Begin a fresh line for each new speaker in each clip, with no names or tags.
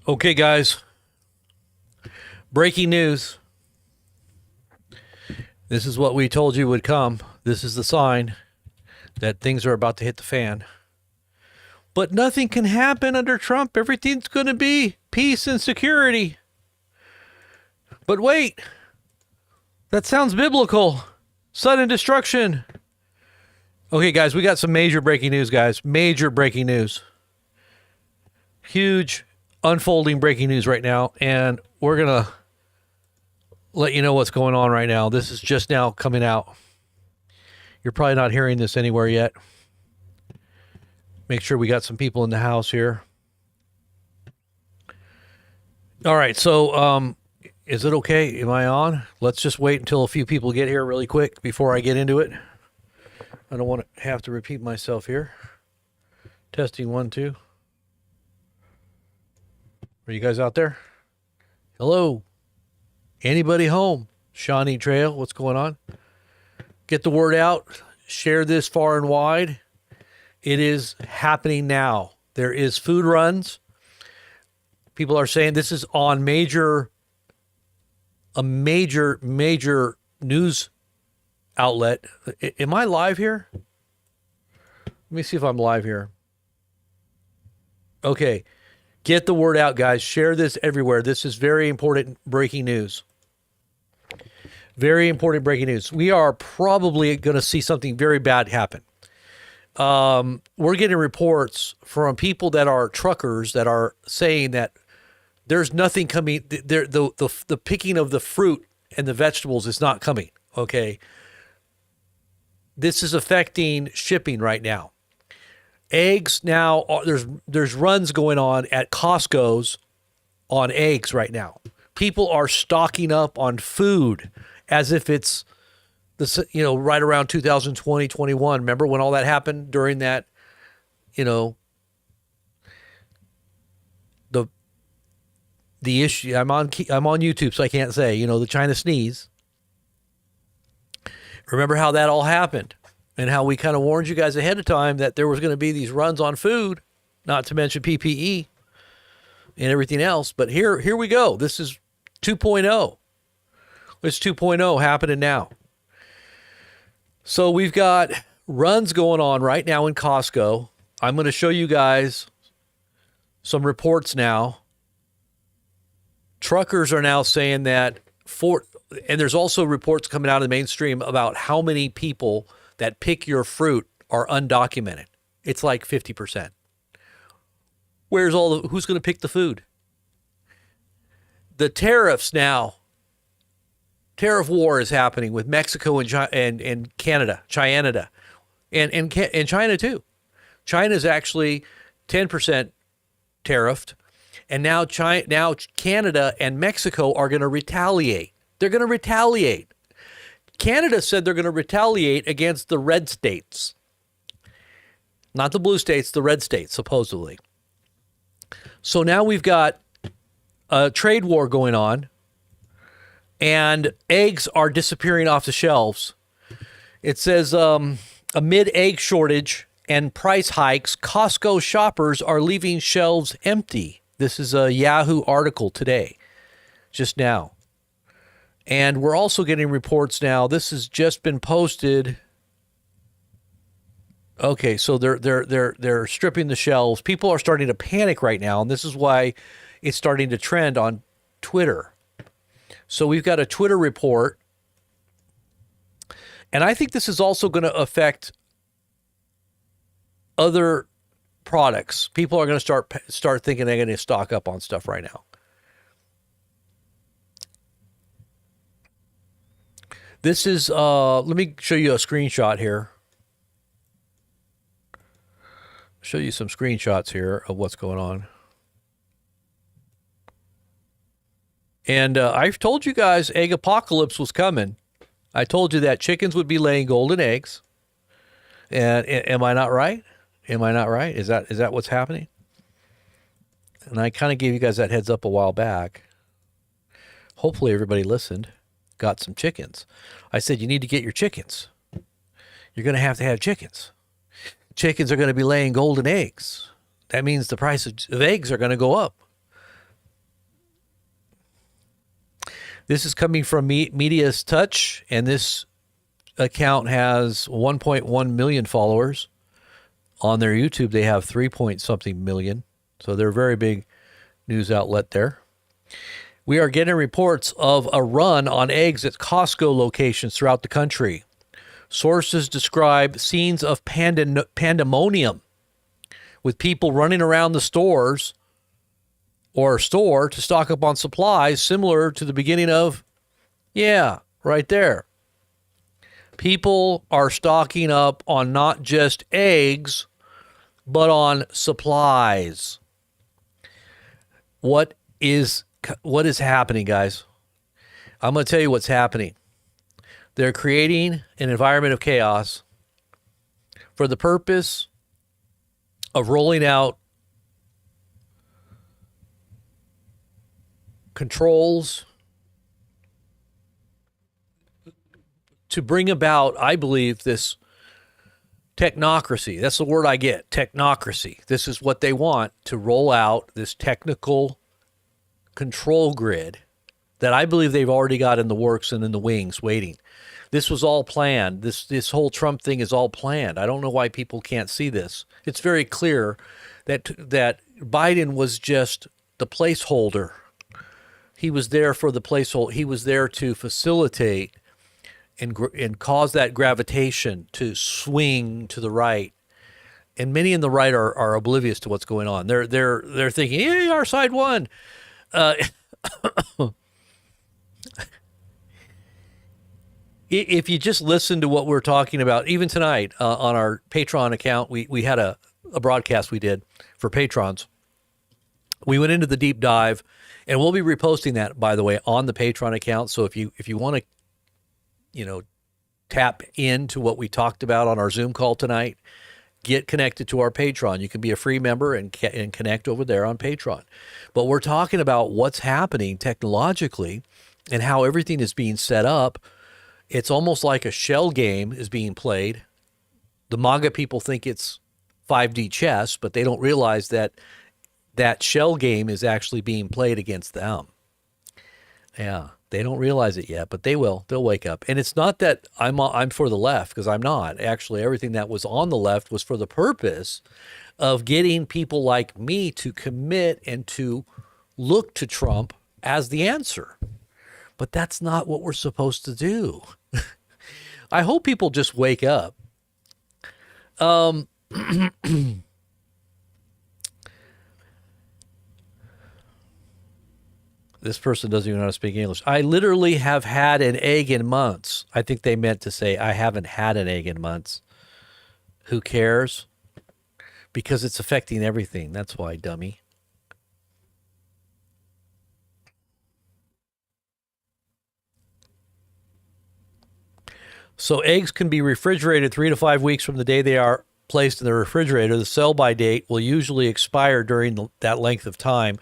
Okay, guys. Breaking news. This is what we told you would come. This is the sign that things are about to hit the fan. But nothing can happen under Trump. Everything's going to be peace and security. But wait. That sounds biblical. Sudden destruction. Okay, guys, we got some major breaking news, guys. Major breaking news. Huge unfolding breaking news right now, and we're going to let you know what's going on right now. This is just now coming out. You're probably not hearing this anywhere yet. Make sure we got some people in the house here. All right, so is it okay? Am I on? Let's just wait until a few people get here really quick before I get into it. I don't want to have to repeat myself here. Testing 1, 2. Are you guys out there? Hello? Anybody home? Shawnee Trail, what's going on? Get the word out. Share this far and wide. It is happening now. There is food runs. People are saying this is on a major news outlet. Am I live here? Let me see if I'm live here. Okay. Get the word out, guys. Share this everywhere. This is very important breaking news. Very important breaking news. We are probably going to see something very bad happen. We're getting reports from people that are truckers that are saying that there's nothing coming. The picking of the fruit and the vegetables is not coming. Okay. This is affecting shipping right now. Eggs now, there's runs going on at Costco's on eggs right now. People are stocking up on food as if it's this, right around 2020, 21. Remember when all that happened during that, the issue. I'm on YouTube, so I can't say, the China sneeze. Remember how that all happened? And how we kind of warned you guys ahead of time that there was going to be these runs on food, not to mention PPE and everything else. But here we go. This is 2.0. It's 2.0 happening now. So we've got runs going on right now in Costco. I'm going to show you guys some reports now. Truckers are now saying that and there's also reports coming out of the mainstream about how many people that pick your fruit are undocumented. It's like 50%. Who's going to pick the food? The tariffs now. Tariff war is happening with Mexico and Canada, China, and China too. China is actually 10% tariffed, and now Canada and Mexico are going to retaliate. They're going to retaliate. Canada said they're going to retaliate against the red states. Not the blue states, the red states, supposedly. So now we've got a trade war going on, and eggs are disappearing off the shelves. It says, amid egg shortage and price hikes, Costco shoppers are leaving shelves empty. This is a Yahoo article today, just now. And we're also getting reports now. This has just been posted. Okay, so they're stripping the shelves. People are starting to panic right now, and this is why it's starting to trend on Twitter. So we've got a Twitter report, and I think this is also going to affect other products. People are going to start thinking they're going to stock up on stuff right now. This is, let me show you a screenshot here. Show you some screenshots here of what's going on. And I've told you guys egg apocalypse was coming. I told you that chickens would be laying golden eggs. And am I not right? Am I not right? Is that what's happening? And I kind of gave you guys that heads up a while back. Hopefully everybody listened. Got some chickens. I said, you need to get your chickens. You're going to have chickens. Chickens are going to be laying golden eggs. That means the price of eggs are going to go up. This is coming from Media's Touch, and this account has 1.1 million followers. On their YouTube, they have 3 point something million. So they're a very big news outlet there. We are getting reports of a run on eggs at Costco locations throughout the country. Sources describe scenes of pandemonium with people running around the stores or store to stock up on supplies, similar to the beginning of, yeah, right there. People are stocking up on not just eggs, but on supplies. What is happening, guys? I'm going to tell you what's happening. They're creating an environment of chaos for the purpose of rolling out controls to bring about, I believe, this technocracy. That's the word I get, technocracy. This is what they want, to roll out this technical control grid that I believe they've already got in the works and in the wings waiting. This was all planned. This whole Trump thing is all planned. I don't know why people can't see this. It's very clear that Biden was just the placeholder. He was there for the placeholder. He was there to facilitate and cause that gravitation to swing to the right. And many in the right are oblivious to what's going on. They're thinking, yeah, our side won. If you just listen to what we're talking about, even tonight on our Patreon account, we had a broadcast we did for patrons. We went into the deep dive, and we'll be reposting that, by the way, on the Patreon account. So if you want to, tap into what we talked about on our Zoom call tonight, get connected to our Patreon. You can be a free member and connect over there on Patreon. But we're talking about what's happening technologically and how everything is being set up. It's almost like a shell game is being played. The MAGA people think it's 5D chess, but they don't realize that that shell game is actually being played against them. Yeah, they don't realize it yet, but they will. They'll wake up. And it's not that I'm for the left, because I'm not. Actually, everything that was on the left was for the purpose of getting people like me to commit and to look to Trump as the answer. But that's not what we're supposed to do. I hope people just wake up. This person doesn't even know how to speak English. I literally have had an egg in months. I think they meant to say I haven't had an egg in months. Who cares? Because it's affecting everything. That's why, dummy. So eggs can be refrigerated 3 to 5 weeks from the day they are placed in the refrigerator. The sell-by date will usually expire during that length of time.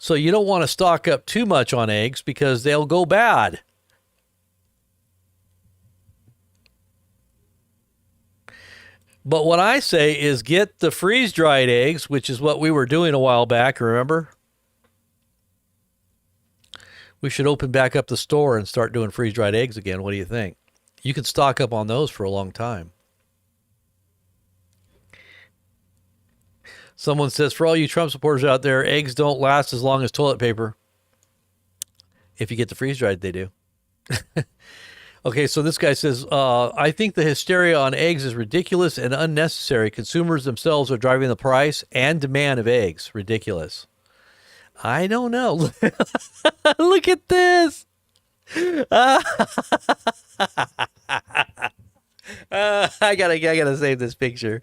So you don't want to stock up too much on eggs because they'll go bad. But what I say is get the freeze-dried eggs, which is what we were doing a while back, remember? We should open back up the store and start doing freeze-dried eggs again. What do you think? You can stock up on those for a long time. Someone says, for all you Trump supporters out there, eggs don't last as long as toilet paper. If you get the freeze-dried, they do. Okay, so this guy says, I think the hysteria on eggs is ridiculous and unnecessary. Consumers themselves are driving the price and demand of eggs. Ridiculous. I don't know. Look at this. I gotta save this picture.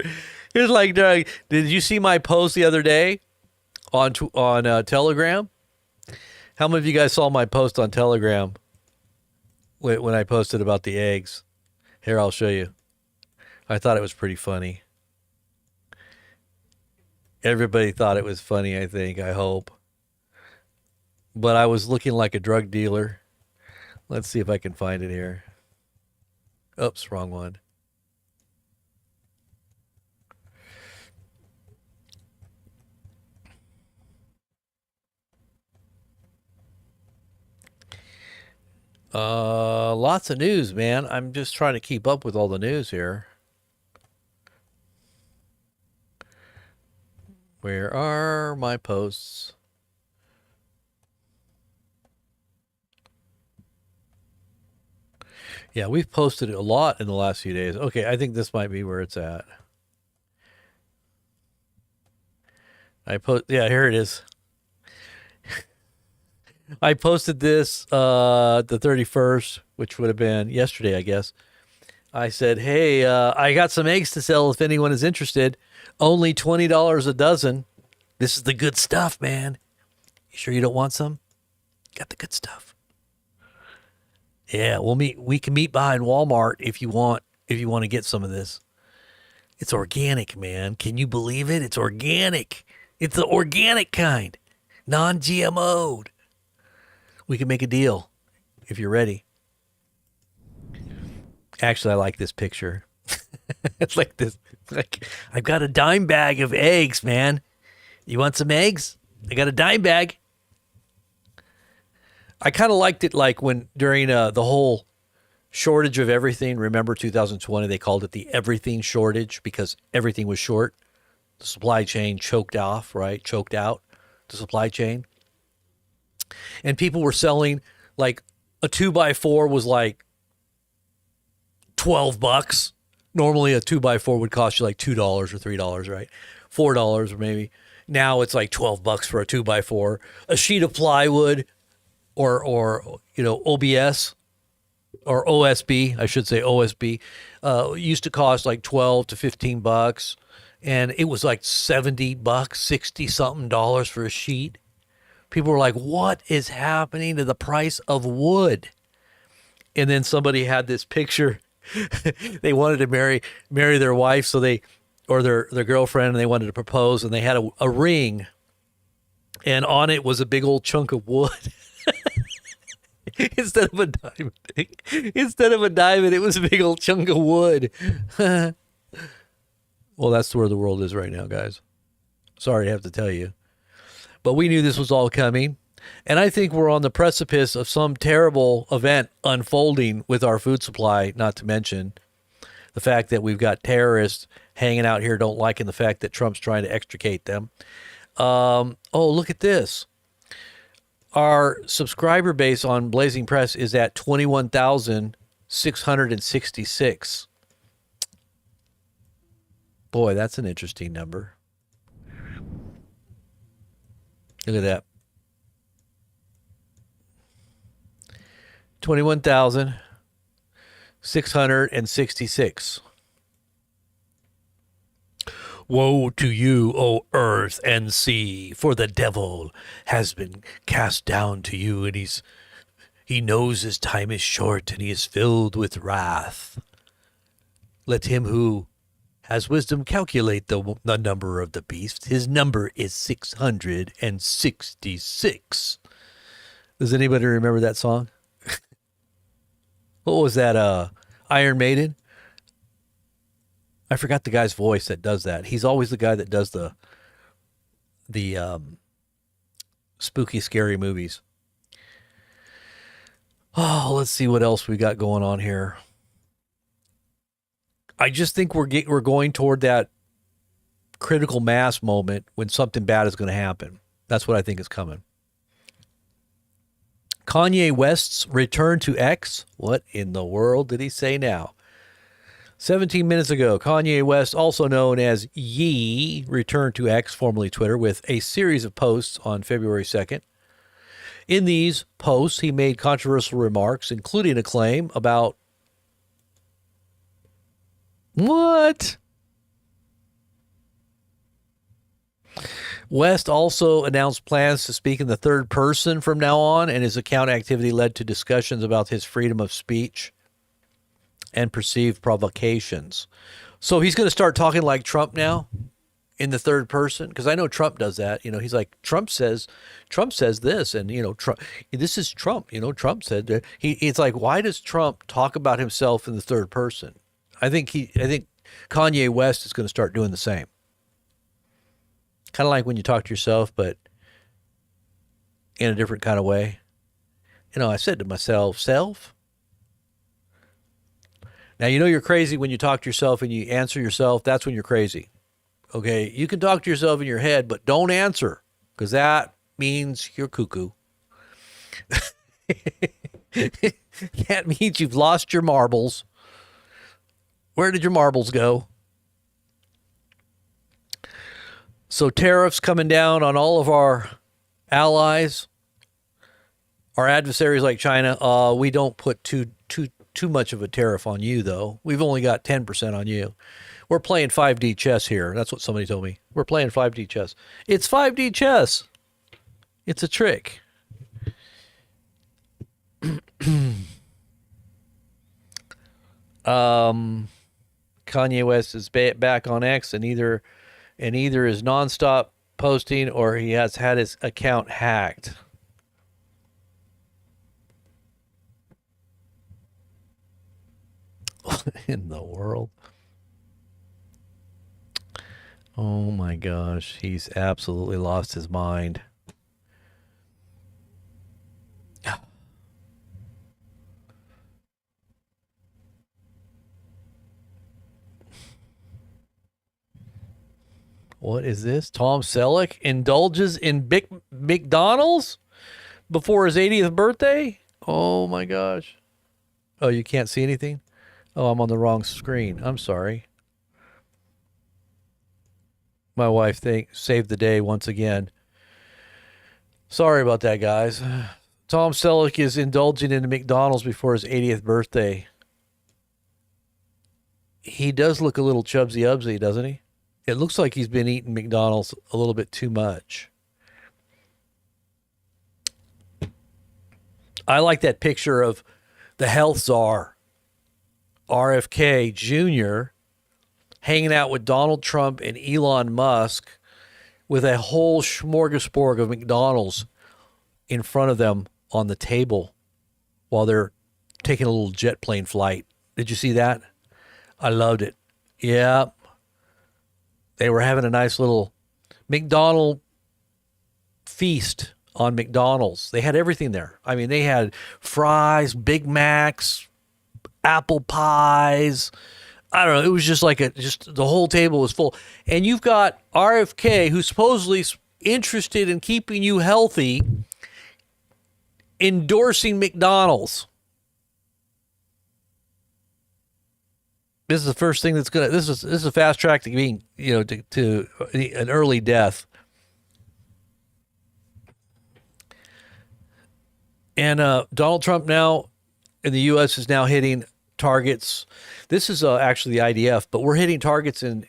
Here's like, did you see my post the other day on Telegram? How many of you guys saw my post on Telegram when I posted about the eggs? Here, I'll show you. I thought it was pretty funny. Everybody thought it was funny, I think. I hope. But I was looking like a drug dealer. Let's see if I can find it here. Oops, wrong one. Lots of news, man. I'm just trying to keep up with all the news here. Where are my posts? Yeah, we've posted a lot in the last few days. Okay, I think this might be where it's at. Yeah, here it is. I posted this the 31st, which would have been yesterday, I guess. I said, "Hey, I got some eggs to sell if anyone is interested. Only $20 a dozen. This is the good stuff, man. You sure you don't want some? Got the good stuff." Yeah, we can meet behind Walmart if you want to get some of this. It's organic, man. Can you believe it? It's organic. It's the organic kind. Non-GMO'd. We can make a deal if you're ready. Actually, I like this picture. It's like this. Like, I've got a dime bag of eggs, man. You want some eggs? I got a dime bag. I kind of liked it like when during the whole shortage of everything. Remember 2020, they called it the everything shortage because everything was short. The supply chain choked off, right? Choked out the supply chain. And people were selling like a 2x4 was like $12. Normally a 2x4 would cost you like $2 or $3, right? $4 or maybe. Now it's like $12 for a 2x4. A sheet of plywood or OBS or OSB, I should say OSB, used to cost like 12 to $15, and it was like $70, 60 something dollars for a sheet. People were like, "What is happening to the price of wood?" And then somebody had this picture. They wanted to marry their wife, so or their girlfriend, and they wanted to propose, and they had a ring, and on it was a big old chunk of wood. Instead of a diamond. Instead of a diamond, it was a big old chunk of wood. Well, that's where the world is right now, guys. Sorry to have to tell you. But we knew this was all coming. And I think we're on the precipice of some terrible event unfolding with our food supply, not to mention the fact that we've got terrorists hanging out here, don't liking the fact that Trump's trying to extricate them. Oh, look at this. Our subscriber base on Blazing Press is at 21,666. Boy, that's an interesting number. Look at that. 21,666. Woe to you, O earth and sea, for the devil has been cast down to you, and he knows his time is short, and he is filled with wrath. Let him who has wisdom calculate the number of the beast. His number is 666. Does anybody remember that song? What was that, Iron Maiden? I forgot the guy's voice that does that. He's always the guy that does the spooky, scary movies. Oh, let's see what else we got going on here. I just think we're going toward that critical mass moment when something bad is going to happen. That's what I think is coming. Kanye West's return to X. What in the world did he say now? 17 minutes ago, Kanye West, also known as Ye, returned to X, formerly Twitter, with a series of posts on February 2nd. In these posts, he made controversial remarks, including a claim about what? West also announced plans to speak in the third person from now on, and his account activity led to discussions about his freedom of speech and perceived provocations. So he's going to start talking like Trump now in the third person, because I know Trump does that. He's like, Trump says this, and Trump, this is Trump. Trump said that. It's like, why does Trump talk about himself in the third person? I think Kanye West is going to start doing the same. Kind of like when you talk to yourself, but in a different kind of way. I said to myself, self, now you know you're crazy when you talk to yourself and you answer yourself. That's when you're crazy. Okay, you can talk to yourself in your head, but don't answer because that means you're cuckoo. That means you've lost your marbles. Where did your marbles go? So tariffs coming down on all of our allies, our adversaries like China. We don't put too much of a tariff on you though. We've only got 10% on you. We're playing 5D chess here. That's what somebody told me. We're playing 5D chess. It's 5D chess. It's a trick. Kanye West is back on X, and either is nonstop posting or he has had his account hacked. In the world. Oh my gosh, he's absolutely lost his mind. What is this? Tom Selleck indulges in big McDonald's before his 80th birthday? Oh my gosh. Oh, you can't see anything? Oh, I'm on the wrong screen. I'm sorry. My wife saved the day once again. Sorry about that, guys. Tom Selleck is indulging in McDonald's before his 80th birthday. He does look a little chubsy-ubsy, doesn't he? It looks like he's been eating McDonald's a little bit too much. I like that picture of the health czar, RFK Jr., hanging out with Donald Trump and Elon Musk with a whole smorgasbord of McDonald's in front of them on the table while they're taking a little jet plane flight. Did you see that? I loved it. Yeah. They were having a nice little McDonald feast on McDonald's. They had everything there. I mean, they had fries, Big Macs, apple pies. I don't know. It was just like just the whole table was full. And you've got RFK, who's supposedly interested in keeping you healthy, endorsing McDonald's. This is the first thing that's gonna. This is a fast track to being, to an early death. And Donald Trump now in the U.S. is now hitting targets. This is actually the IDF, but we're hitting targets in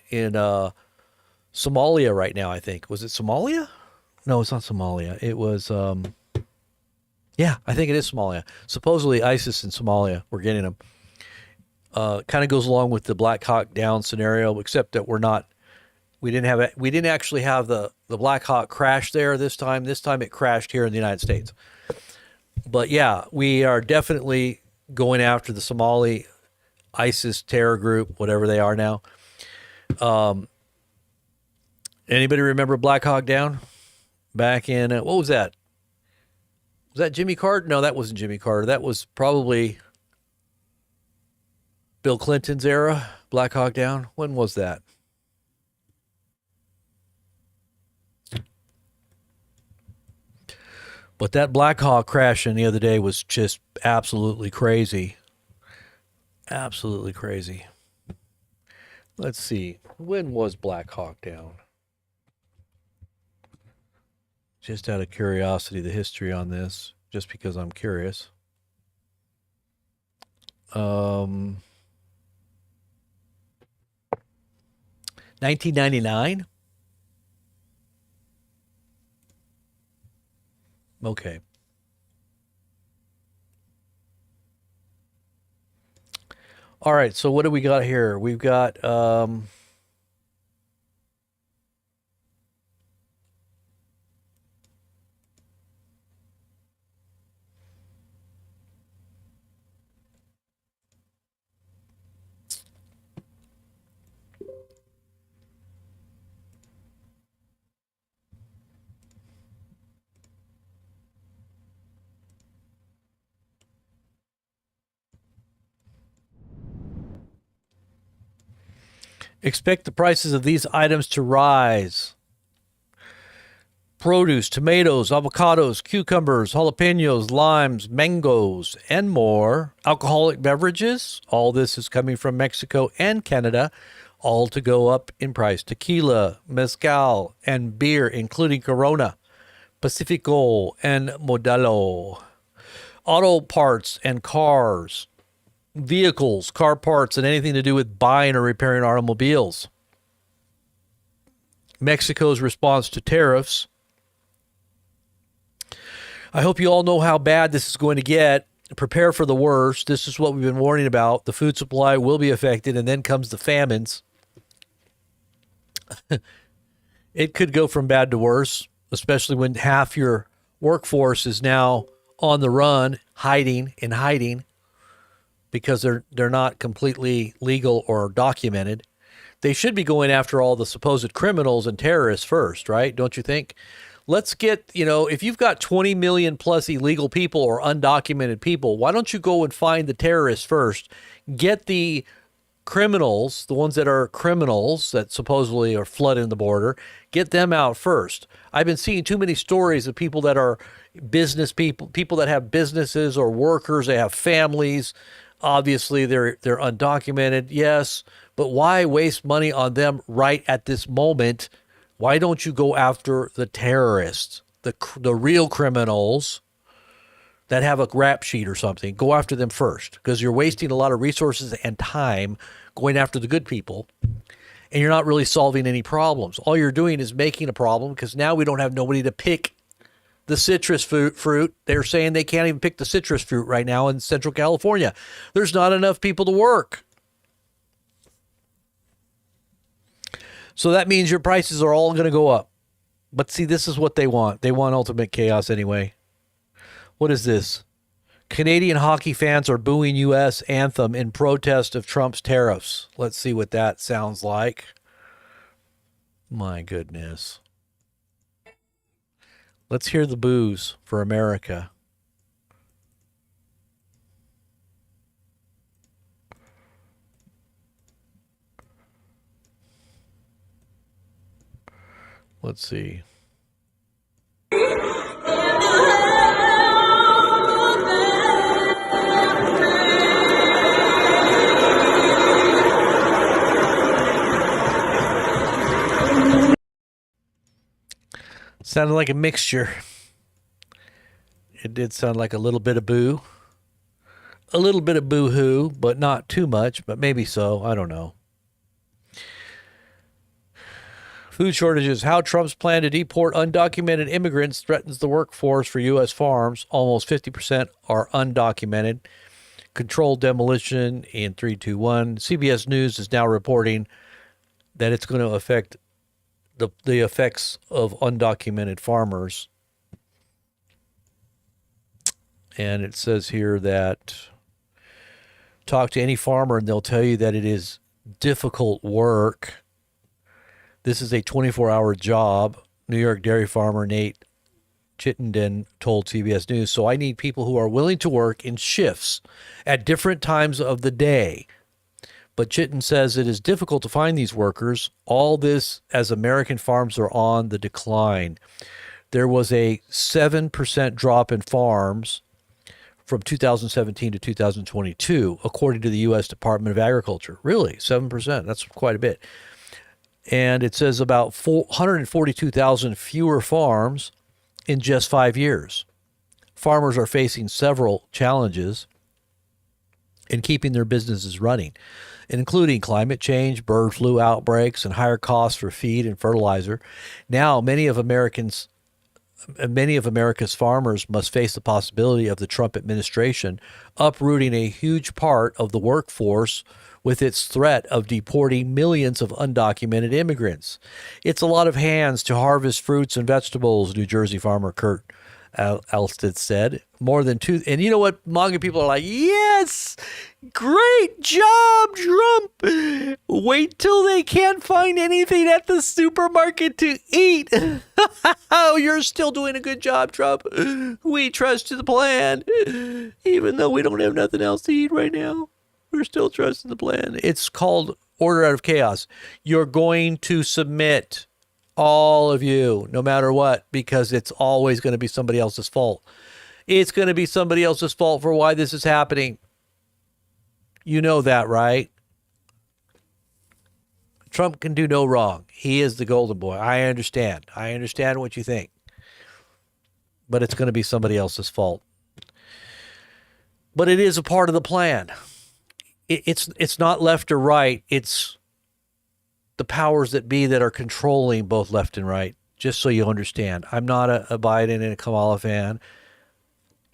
Somalia right now. I think was it Somalia? No, it's not Somalia. It was. Yeah, I think it is Somalia. Supposedly ISIS in Somalia. We're getting them. Kind of goes along with the Black Hawk Down scenario, except that we didn't actually have the Black Hawk crash there this time. This time it crashed here in the United States. But yeah, we are definitely going after the Somali ISIS terror group, whatever they are now. Anybody remember Black Hawk Down? Back in, what was that? Was that Jimmy Carter? No, that wasn't Jimmy Carter. That was probably Bill Clinton's era, Black Hawk Down. When was that? But that Black Hawk crashing the other day was just absolutely crazy. Absolutely crazy. Let's see. When was Black Hawk Down? Just out of curiosity, the history on this, just because I'm curious. 1999? Okay. All right, so what do we got here? We've got Expect the prices of these items to rise. Produce, tomatoes, avocados, cucumbers, jalapenos, limes, mangoes, and more. Alcoholic beverages, all this is coming from Mexico and Canada, all to go up in price. Tequila, mezcal, and beer, including Corona, Pacifico, and Modelo. Auto parts and cars, vehicles, car parts, and anything to do with buying or repairing automobiles. Mexico's response to tariffs. I hope you all know how bad this is going to get. Prepare for the worst. This is what we've been warning about. The food supply will be affected, and then comes the famines. It could go from bad to worse, especially when half your workforce is now on the run, hiding because they're not completely legal or documented. They should be going after all the supposed criminals and terrorists first, right? Don't you think? Let's get, if you've got 20 million plus illegal people or undocumented people, why don't you go and find the terrorists first? Get the criminals, the ones that are criminals that supposedly are flooding the border, get them out first. I've been seeing too many stories of people that are business people that have businesses or workers, they have families. Obviously, they're undocumented, yes, but why waste money on them right at this moment? Why don't you go after the terrorists, the real criminals that have a rap sheet or something? Go after them first, because you're wasting a lot of resources and time going after the good people, and you're not really solving any problems. All you're doing is making a problem, because now we don't have nobody to pick the citrus fruit. They're saying they can't even pick the citrus fruit right now in Central California. There's not enough people to work. So that means your prices are all going to go up. But see, this is what they want. They want ultimate chaos anyway. What is this? Canadian hockey fans are booing U.S. anthem in protest of Trump's tariffs. Let's see what that sounds like. My goodness. Let's hear the boos for America. Let's see. Sounded like a mixture. It did sound like a little bit of boo. A little bit of boo-hoo, but not too much, but maybe so. I don't know. Food shortages. How Trump's plan to deport undocumented immigrants threatens the workforce for U.S. farms. Almost 50% are undocumented. Controlled demolition in 321. CBS News is now reporting that it's going to affect the effects of undocumented farmers. And it says here that talk to any farmer and they'll tell you that it is difficult work. This is a 24-hour job. New York dairy farmer Nate Chittenden told CBS News. So I need people who are willing to work in shifts at different times of the day. But Chittenden says it is difficult to find these workers. All this as American farms are on the decline. There was a 7% drop in farms from 2017 to 2022, according to the U.S. Department of Agriculture. Really, 7%. That's quite a bit. And it says about 142,000 fewer farms in just 5 years. Farmers are facing several challenges in keeping their businesses running, including climate change, bird flu outbreaks, and higher costs for feed and fertilizer. Now, many of America's farmers must face the possibility of the Trump administration uprooting a huge part of the workforce with its threat of deporting millions of undocumented immigrants. It's a lot of hands to harvest fruits and vegetables, New Jersey farmer Kurt Alsted said. More than two. And you know what? MAGA people are like, yes, great job, Trump. Wait till they can't find anything at the supermarket to eat. Oh, you're still doing a good job, Trump. We trust the plan. Even though we don't have nothing else to eat right now, we're still trusting the plan. It's called order out of chaos. You're going to submit, all of you, no matter what, because it's always going to be somebody else's fault. It's going to be somebody else's fault for why this is happening. You know that, right? Trump can do no wrong. He is the golden boy. I understand. I understand what you think. But it's going to be somebody else's fault. But it is a part of the plan. It's not left or right. It's the powers that be that are controlling both left and right, just so you understand. I'm not a Biden and a Kamala fan,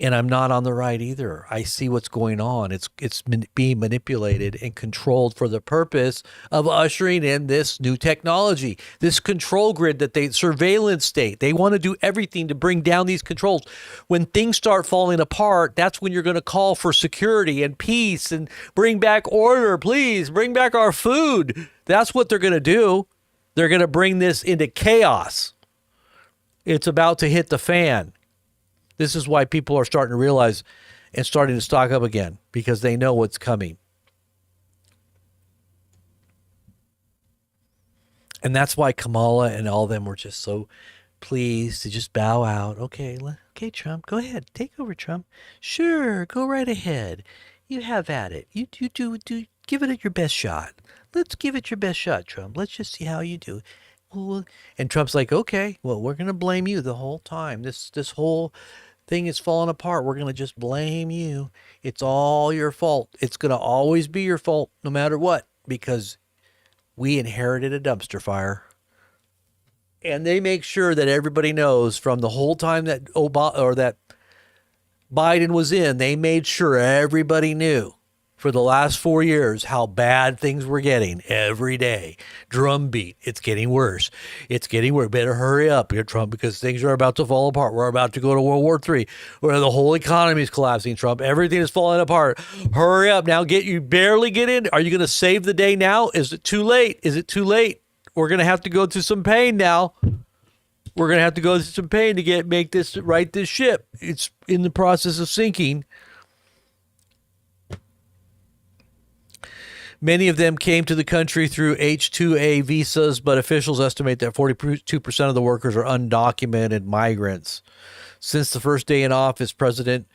and I'm not on the right either. I see what's going on. It's being manipulated and controlled for the purpose of ushering in this new technology, this control grid that surveillance state. They want to do everything to bring down these controls. When things start falling apart, that's when you're going to call for security and peace and bring back order. Please bring back our food. That's what they're going to do. They're going to bring this into chaos. It's about to hit the fan. This is why people are starting to realize and starting to stock up again, because they know what's coming. And that's why Kamala and all of them were just so pleased to just bow out. Okay, Trump, go ahead. Take over, Trump. Sure, go right ahead. You have at it. You do give it your best shot. Let's give it your best shot, Trump. Let's just see how you do. And Trump's like, okay, well, we're going to blame you the whole time. This whole thing is falling apart. We're going to just blame you. It's all your fault. It's going to always be your fault no matter what, because we inherited a dumpster fire. And they make sure that everybody knows from the whole time that that Biden was in, they made sure everybody knew for the last 4 years how bad things were getting every day. Drumbeat. It's getting worse. It's getting worse. Better hurry up here, Trump, because things are about to fall apart. We're about to go to World War III, where the whole economy is collapsing, Trump. Everything is falling apart. Hurry up. Now you barely get in. Are you going to save the day now? Is it too late? Is it too late? We're going to have to go through some pain now. We're going to have to go through some pain to right this ship. It's in the process of sinking. Many of them came to the country through H-2A visas, but officials estimate that 42% of the workers are undocumented migrants. Since the first day in office, President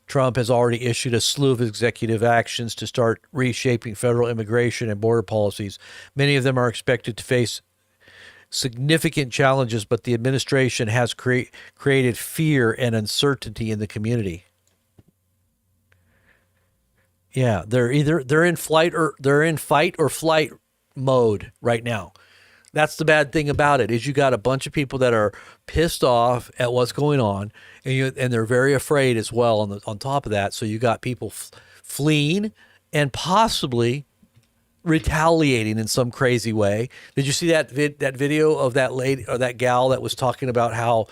Trump has already issued a slew of executive actions to start reshaping federal immigration and border policies. Many of them are expected to face significant challenges, but the administration has created fear and uncertainty in the community. Yeah, they're in fight or flight mode right now. That's the bad thing about it, is you got a bunch of people that are pissed off at what's going on, and they're very afraid as well. On top of that, so you got people fleeing and possibly retaliating in some crazy way. Did you see that video of that lady or that gal that was talking about how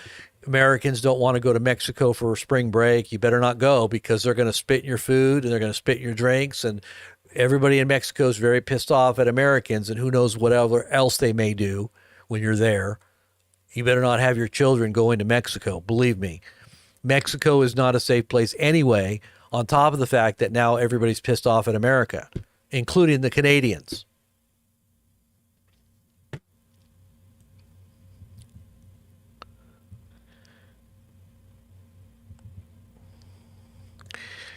Americans don't want to go to Mexico for spring break? You better not go, because they're going to spit in your food and they're going to spit in your drinks, and everybody in Mexico is very pissed off at Americans, and who knows whatever else they may do when you're there. You better not have your children going to Mexico. Believe me, Mexico is not a safe place anyway, on top of the fact that now everybody's pissed off at America, including the Canadians.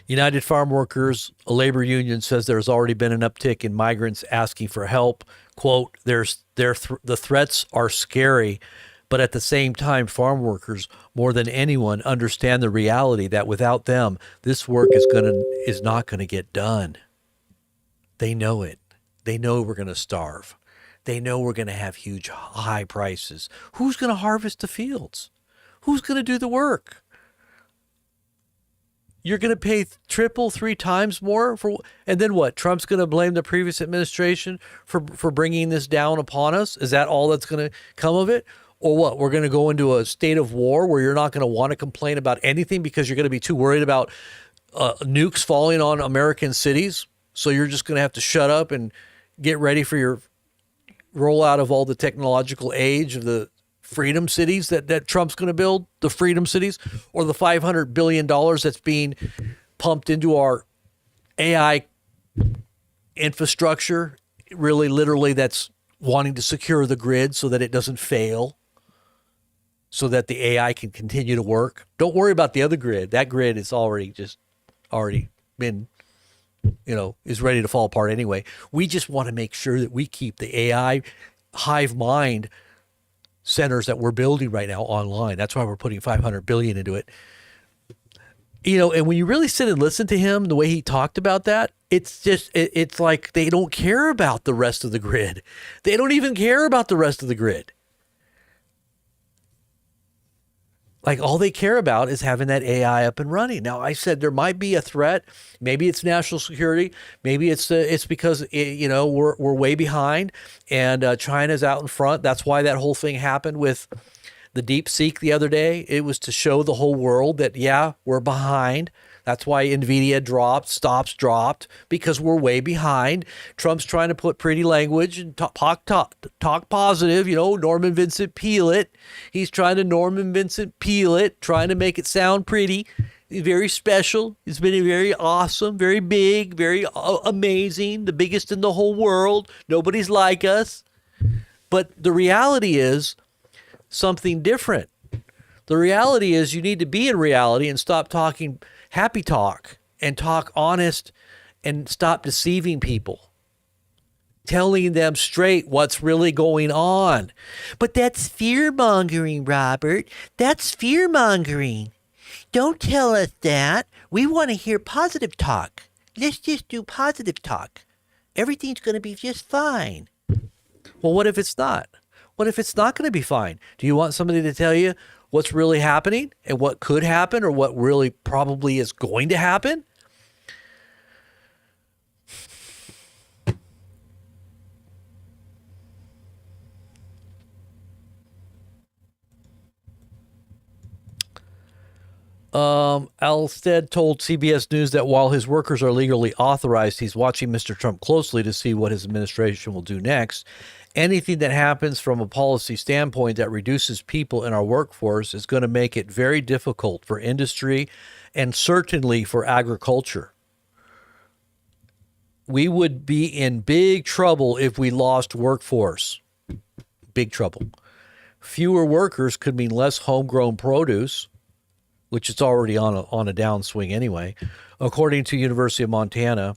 United Farm Workers, a labor union, says there's already been an uptick in migrants asking for help. Quote, the threats are scary, but at the same time, farm workers, more than anyone, understand the reality that without them, this work is not going to get done. They know it. They know we're going to starve. They know we're going to have huge high prices. Who's going to harvest the fields? Who's going to do the work? You're going to pay triple, 3 times more for, and then what? Trump's going to blame the previous administration for bringing this down upon us? Is that all that's going to come of it? Or what? We're going to go into a state of war where you're not going to want to complain about anything because you're going to be too worried about nukes falling on American cities. So you're just going to have to shut up and get ready for your rollout of all the technological age of the freedom cities that Trump's going to build, the freedom cities, or the $500 billion that's being pumped into our AI infrastructure really literally that's wanting to secure the grid so that it doesn't fail, so that the AI can continue to work. Don't worry about the other grid. That grid is already been, is ready to fall apart anyway. We just want to make sure that we keep the AI hive mind centers that we're building right now online. That's why we're putting 500 billion into it. And when you really sit and listen to him, the way he talked about that, it's like they don't care about the rest of the grid. They don't even care about the rest of the grid. Like, all they care about is having that AI up and running. Now, I said there might be a threat. Maybe it's national security. Maybe it's because we're way behind, and China's out in front. That's why that whole thing happened with the DeepSeek the other day. It was to show the whole world that, yeah, we're behind. That's why NVIDIA dropped, because we're way behind. Trump's trying to put pretty language and talk positive, Norman Vincent Peale it. He's trying to Norman Vincent Peale it, trying to make it sound pretty, very special. It's been very awesome, very big, very amazing, the biggest in the whole world. Nobody's like us. But the reality is something different. The reality is you need to be in reality and stop talking happy talk and talk honest and stop deceiving people, telling them straight what's really going on. But that's fear-mongering, Robert. That's fear-mongering. Don't tell us that. We want to hear positive talk. Let's just do positive talk. Everything's going to be just fine. Well, what if it's not? What if it's not going to be fine? Do you want somebody to tell you what's really happening and what could happen, or what really probably is going to happen? Alstead told CBS News that while his workers are legally authorized, he's watching Mr. Trump closely to see what his administration will do next. Anything that happens from a policy standpoint that reduces people in our workforce is going to make it very difficult for industry and certainly for agriculture. We would be in big trouble if we lost workforce. Big trouble. Fewer workers could mean less homegrown produce, which is already on a downswing anyway, according to University of Montana.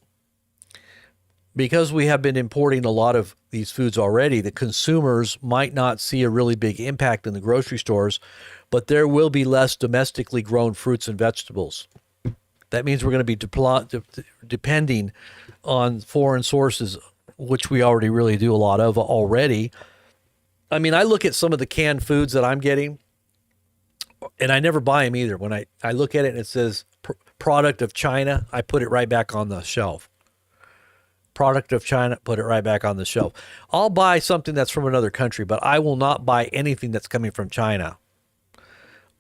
Because we have been importing a lot of these foods already, the consumers might not see a really big impact in the grocery stores, but there will be less domestically grown fruits and vegetables. That means we're going to be depending on foreign sources, which we already really do a lot of already. I mean, I look at some of the canned foods that I'm getting, and I never buy them either. When I look at it and it says product of China, I put it right back on the shelf. Product of China, put it right back on the shelf. I'll buy something that's from another country, but I will not buy anything that's coming from China.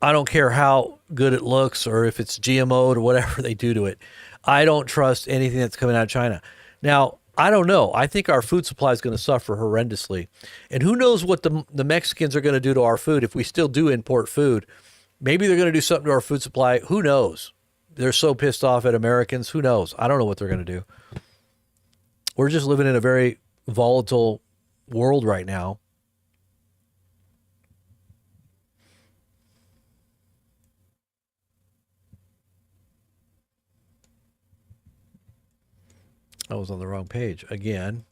I don't care how good it looks or if it's GMO'd or whatever they do to it. I don't trust anything that's coming out of China. Now, I don't know. I think our food supply is going to suffer horrendously. And who knows what the Mexicans are going to do to our food if we still do import food. Maybe they're going to do something to our food supply. Who knows? They're so pissed off at Americans. Who knows? I don't know what they're going to do. We're just living in a very volatile world right now. I was on the wrong page again.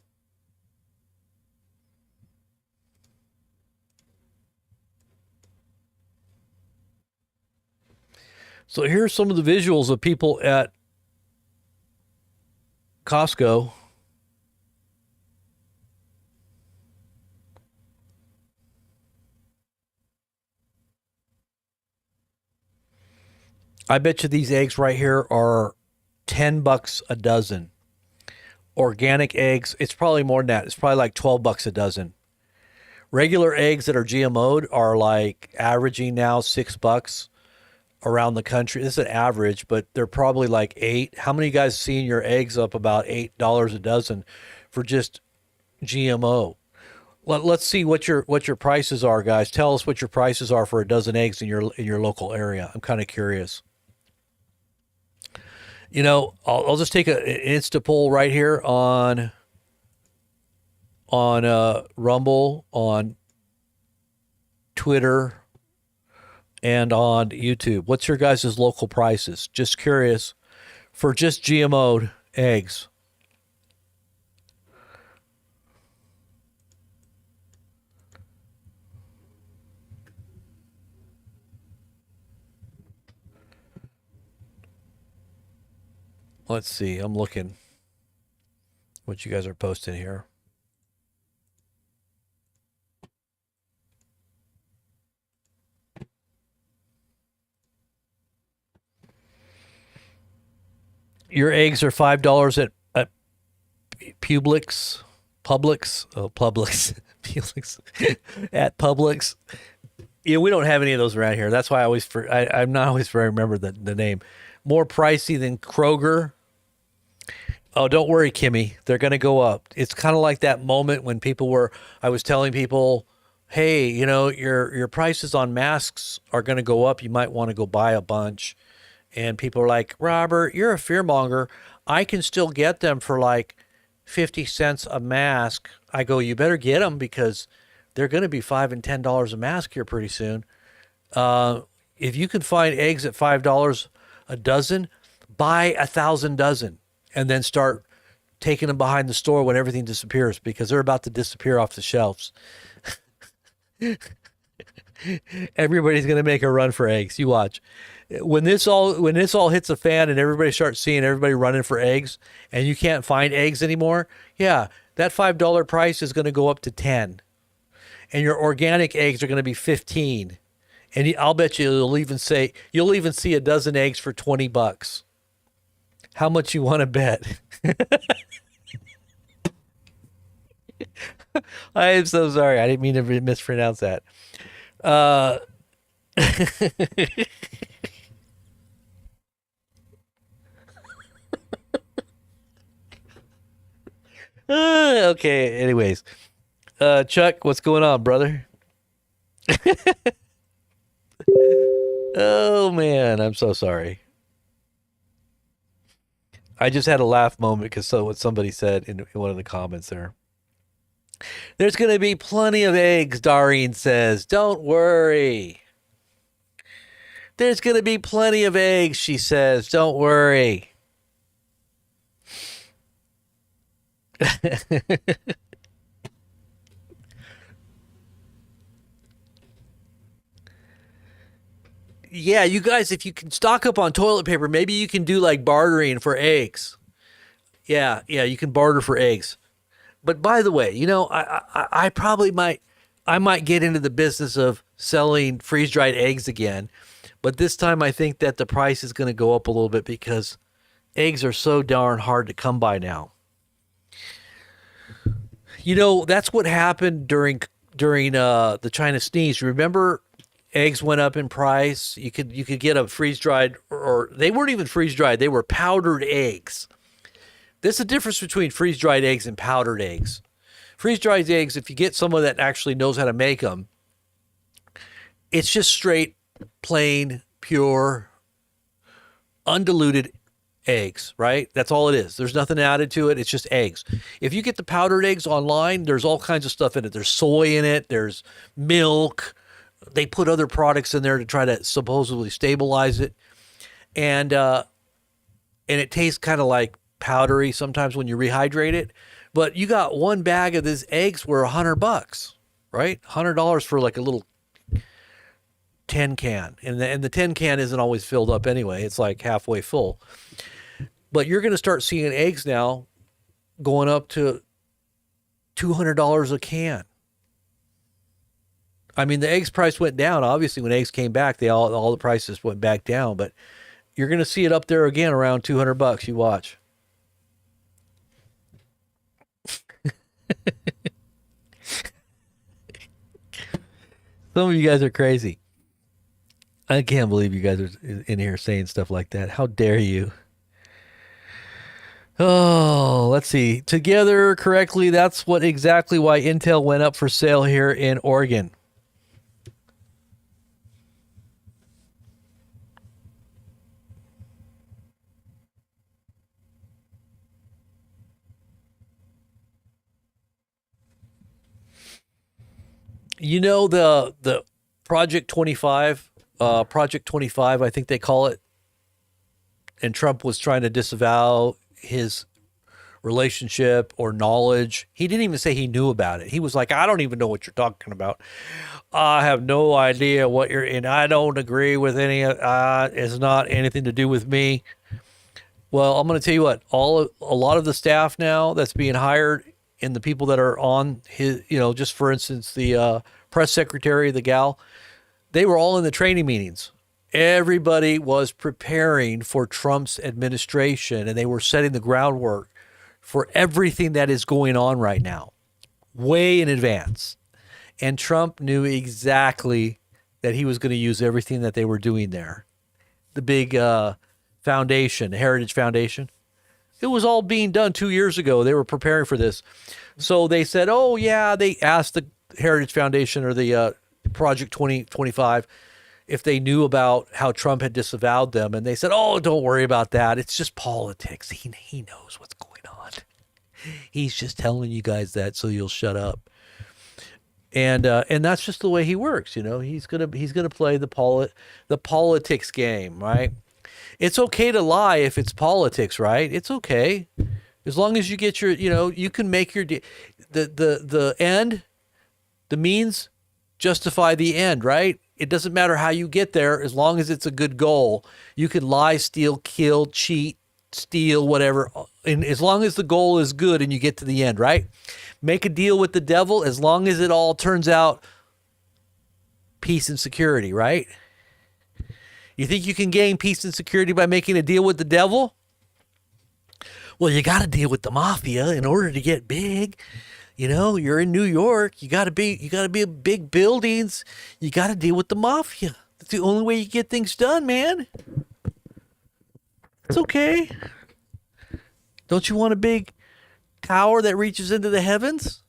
So here's some of the visuals of people at Costco. I bet you these eggs right here are $10 a dozen. Organic eggs, it's probably more than that. It's probably like $12 a dozen. Regular eggs that are GMO'd are like averaging now $6 around the country. This is an average, but they're probably like $8. How many of you guys seen your eggs up about $8 a dozen for just GMO? Let's see what your prices are, guys. Tell us what your prices are for a dozen eggs in your local area. I'm kind of curious. I'll just take an Insta poll right here on on Rumble, on Twitter, and on YouTube. What's your guys' local prices? Just curious for just GMO'd eggs. Let's see. I'm looking what you guys are posting here. Your eggs are $5 at Publix. Oh, Publix. Publix. At Publix. Yeah, we don't have any of those around here. That's why I'm not always very remember the name. More pricey than Kroger. Oh, don't worry, Kimmy. They're going to go up. It's kind of like that moment when I was telling people, hey, your prices on masks are going to go up. You might want to go buy a bunch. And people are like, Robert, you're a fearmonger. I can still get them for like 50 cents a mask. I go, you better get them because they're going to be $5 and $10 a mask here pretty soon. If you can find eggs at $5 a dozen, buy 1,000 dozen and then start taking them behind the store when everything disappears because they're about to disappear off the shelves. Everybody's going to make a run for eggs. You watch. When this all hits a fan and everybody starts seeing everybody running for eggs and you can't find eggs anymore, yeah, that $5 price is going to go up to 10. And your organic eggs are going to be 15. And I'll bet you'll even see a dozen eggs for $20. How much you want to bet? I am so sorry. I didn't mean to mispronounce that. Okay. Anyways, Chuck, what's going on, brother? Oh man, I'm so sorry. I just had a laugh moment because what somebody said in one of the comments there. There's going to be plenty of eggs, Doreen says. Don't worry. There's going to be plenty of eggs, she says. Don't worry. Yeah, you guys, if you can stock up on toilet paper, maybe you can do like bartering for eggs. Yeah, you can barter for eggs. But by the way, I probably might get into the business of selling freeze dried eggs again. But this time I think that the price is going to go up a little bit because eggs are so darn hard to come by now. That's what happened during the China sneeze. Remember, eggs went up in price. You could get a freeze dried, or they weren't even freeze dried. They were powdered eggs. There's a difference between freeze dried eggs and powdered eggs. Freeze dried eggs, if you get someone that actually knows how to make them, it's just straight, plain, pure, undiluted eggs, right? That's all it is. There's nothing added to it. It's just eggs. If you get the powdered eggs online, there's all kinds of stuff in it. There's soy in it. There's milk. They put other products in there to try to supposedly stabilize it. And it tastes kind of like powdery sometimes when you rehydrate it. But you got one bag of these eggs were $100, right? $100 for like a little tin can. And the tin can isn't always filled up anyway. It's like halfway full. But you're going to start seeing eggs now going up to $200 a can. I mean, the eggs price went down. Obviously, when eggs came back, all the prices went back down. But you're going to see it up there again around $200. You watch. Some of you guys are crazy. I can't believe you guys are in here saying stuff like that. How dare you? Oh, let's see. Together correctly, that's exactly why Intel went up for sale here in Oregon. You know the Project 25, I think they call it, and Trump was trying to disavow his relationship or knowledge. He didn't even say he knew about it. He was like, I don't even know what you're talking about. I have no idea what you're in. I don't agree with any. It's not anything to do with me. Well, I'm going to tell you what. A lot of the staff now that's being hired, and the people that are on his, just for instance, the press secretary, the gal, they were all in the training meetings. Everybody was preparing for Trump's administration, and they were setting the groundwork for everything that is going on right now, way in advance. And Trump knew exactly that he was going to use everything that they were doing there. The big foundation, the Heritage Foundation, it was all being done 2 years ago. They were preparing for this. So they said, oh, yeah, they asked the Heritage Foundation or the Project 2025 if they knew about how Trump had disavowed them. And they said, oh, don't worry about that. It's just politics. He knows what's going on. He's just telling you guys that so you'll shut up. And that's just the way he works. He's gonna play the politics game, right? It's okay to lie if it's politics, right? It's okay. As long as you get your, you can make your, the end, the means justify the end, right? It doesn't matter how you get there as long as it's a good goal. You can lie, steal, kill, cheat, steal, whatever. And as long as the goal is good and you get to the end, right? Make a deal with the devil as long as it all turns out peace and security, right? You think you can gain peace and security by making a deal with the devil? Well, you got to deal with the mafia in order to get big. You're in New York. You got to be in big buildings. You got to deal with the mafia. That's the only way you get things done, man. It's okay. Don't you want a big tower that reaches into the heavens?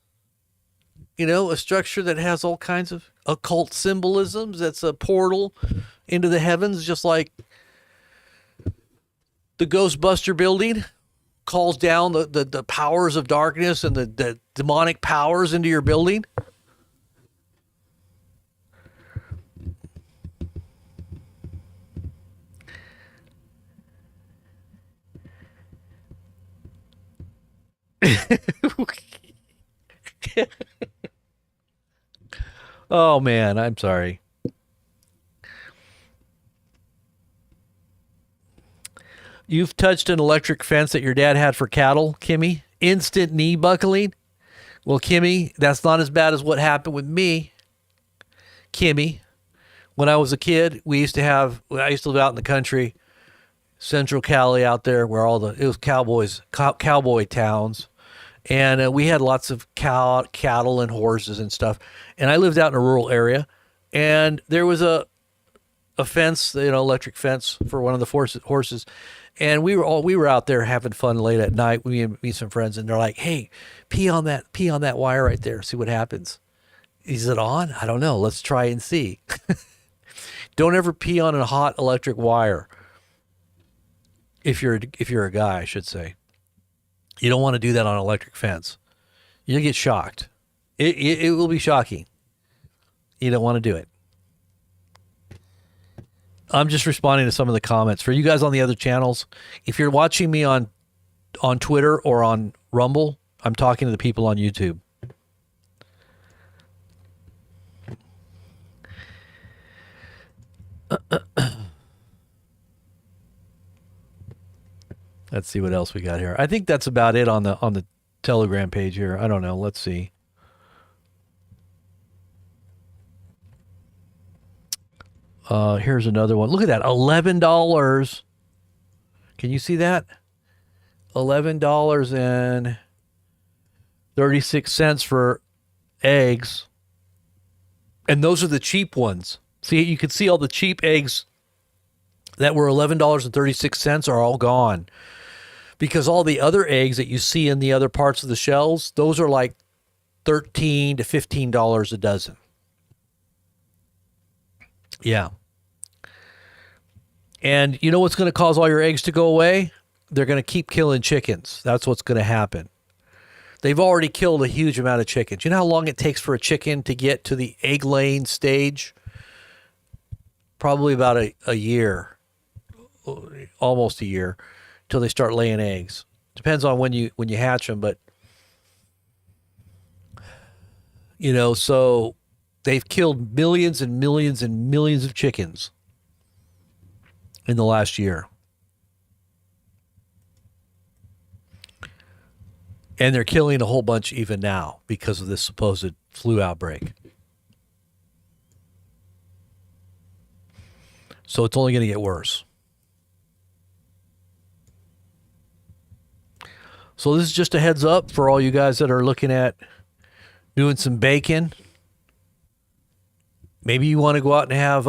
A structure that has all kinds of occult symbolisms. That's a portal into the heavens, just like the Ghostbuster building calls down the powers of darkness and the demonic powers into your building. Oh man, I'm sorry. You've touched an electric fence that your dad had for cattle, Kimmy. Instant knee buckling. Well, Kimmy, that's not as bad as what happened with me. Kimmy, when I was a kid, I used to live out in the country, Central Cali out there where it was cowboy towns. And we had lots of cattle and horses and stuff. And I lived out in a rural area, and there was a fence, electric fence for one of the horses. And we were out there having fun late at night. We and some friends, and they're like, "Hey, pee on that wire right there. See what happens." Is it on? I don't know. Let's try and see. Don't ever pee on a hot electric wire. If you're a guy, I should say. You don't want to do that on an electric fence. You'll get shocked. It will be shocking. You don't want to do it. I'm just responding to some of the comments. For you guys on the other channels, if you're watching me on Twitter or on Rumble, I'm talking to the people on YouTube. Let's see what else we got here. I think that's about it on the Telegram page here. I don't know. Let's see. Here's another one. Look at that. $11. Can you see that? $11.36 for eggs. And those are the cheap ones. See, you can see all the cheap eggs that were $11.36 are all gone. Because all the other eggs that you see in the other parts of the shelves, those are like $13 to $15 a dozen. Yeah. And you know what's going to cause all your eggs to go away? They're going to keep killing chickens. That's what's going to happen. They've already killed a huge amount of chickens. You know how long it takes for a chicken to get to the egg laying stage? Probably about a year, almost a year, till they start laying eggs. Depends on when you hatch them, but so they've killed millions and millions and millions of chickens in the last year. And they're killing a whole bunch even now because of this supposed flu outbreak. So it's only going to get worse. So this is just a heads up for all you guys that are looking at doing some bacon. Maybe you want to go out and have,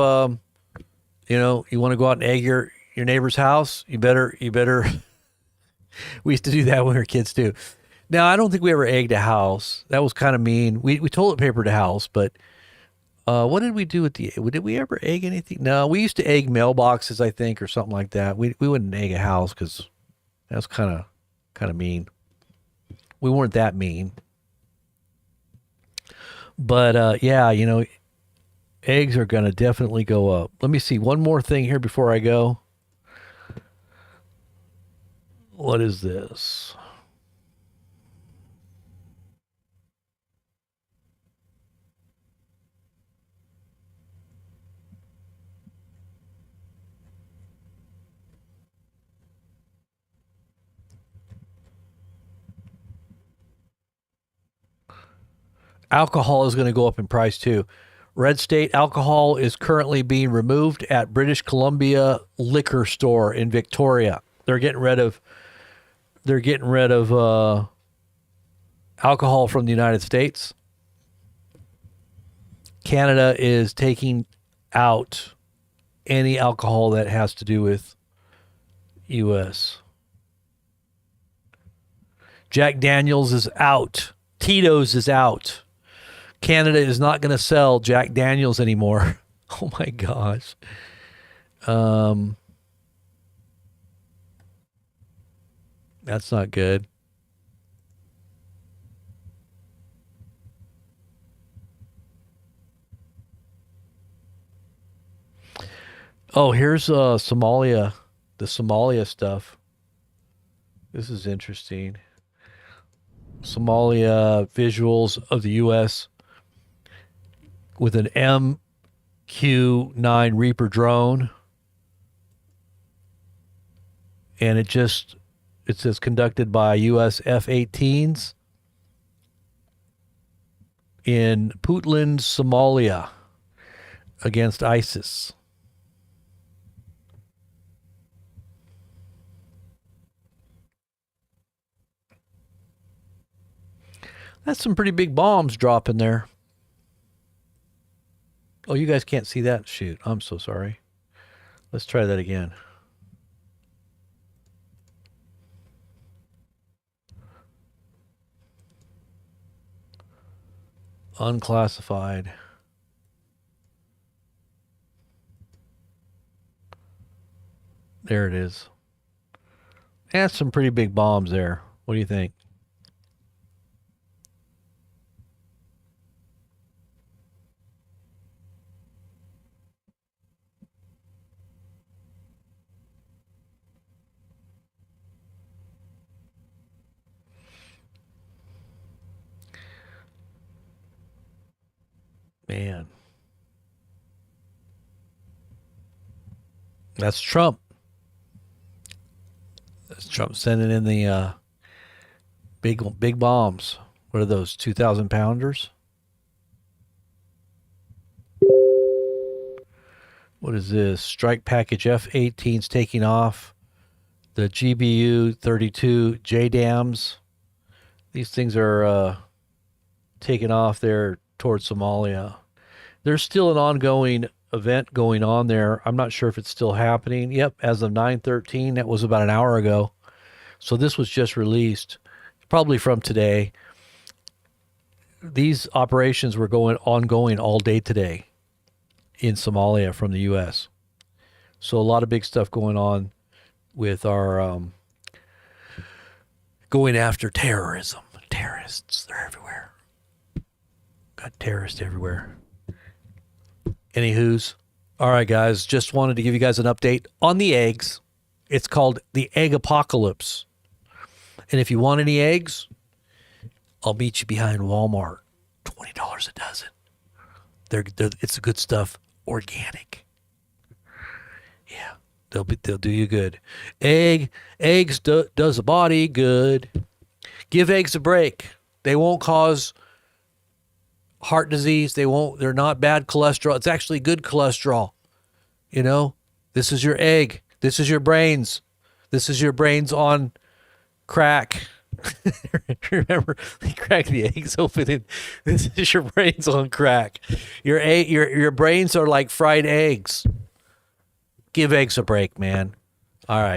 you want to go out and egg your neighbor's house. You better. We used to do that when we were kids too. Now, I don't think we ever egged a house. That was kind of mean. We toilet papered a house, but what did we do with did we ever egg anything? No, we used to egg mailboxes, I think, or something like that. We wouldn't egg a house because that was kind of mean. We weren't that mean. But yeah, eggs are going to definitely go up. Let me see one more thing here before I go. What is this? Alcohol is going to go up in price too. Red State alcohol is currently being removed at British Columbia liquor store in Victoria. They're getting rid of alcohol from the United States. Canada is taking out any alcohol that has to do with U.S. Jack Daniels is out. Tito's is out. Canada is not going to sell Jack Daniels anymore. Oh my gosh. That's not good. Oh, here's Somalia, the Somalia stuff. This is interesting. Somalia visuals of the U.S. with an MQ-9 Reaper drone. And it says conducted by U.S. F-18s in Puntland, Somalia against ISIS. That's some pretty big bombs dropping there. Oh, you guys can't see that? Shoot, I'm so sorry. Let's try that again. Unclassified. There it is. That's some pretty big bombs there. What do you think? Man. That's Trump. That's Trump sending in the big bombs. What are those, 2,000 pounders? What is this? Strike package F-18s taking off. The GBU-32 JDAMs. These things are taking off there towards Somalia. There's still an ongoing event going on there. I'm not sure if it's still happening. Yep, as of 9:13, that was about an hour ago. So this was just released, probably from today. These operations were ongoing all day today in Somalia from the U.S. So a lot of big stuff going on with our going after terrorism. terrorists. They're everywhere. Got terrorists everywhere. Anywho's. All right, guys. Just wanted to give you guys an update on the eggs. It's called the egg apocalypse. And if you want any eggs, I'll meet you behind Walmart. $20 a dozen. It's the good stuff. Organic. Yeah, they'll do you good. Eggs does the body good. Give eggs a break. They won't cause heart disease. They're not bad cholesterol. It's actually good cholesterol. You know, this is your egg. This is your brains. This is your brains on crack. Remember, they crack the eggs open and this is your brains on crack. Your brains are like fried eggs. Give eggs a break, man. All right.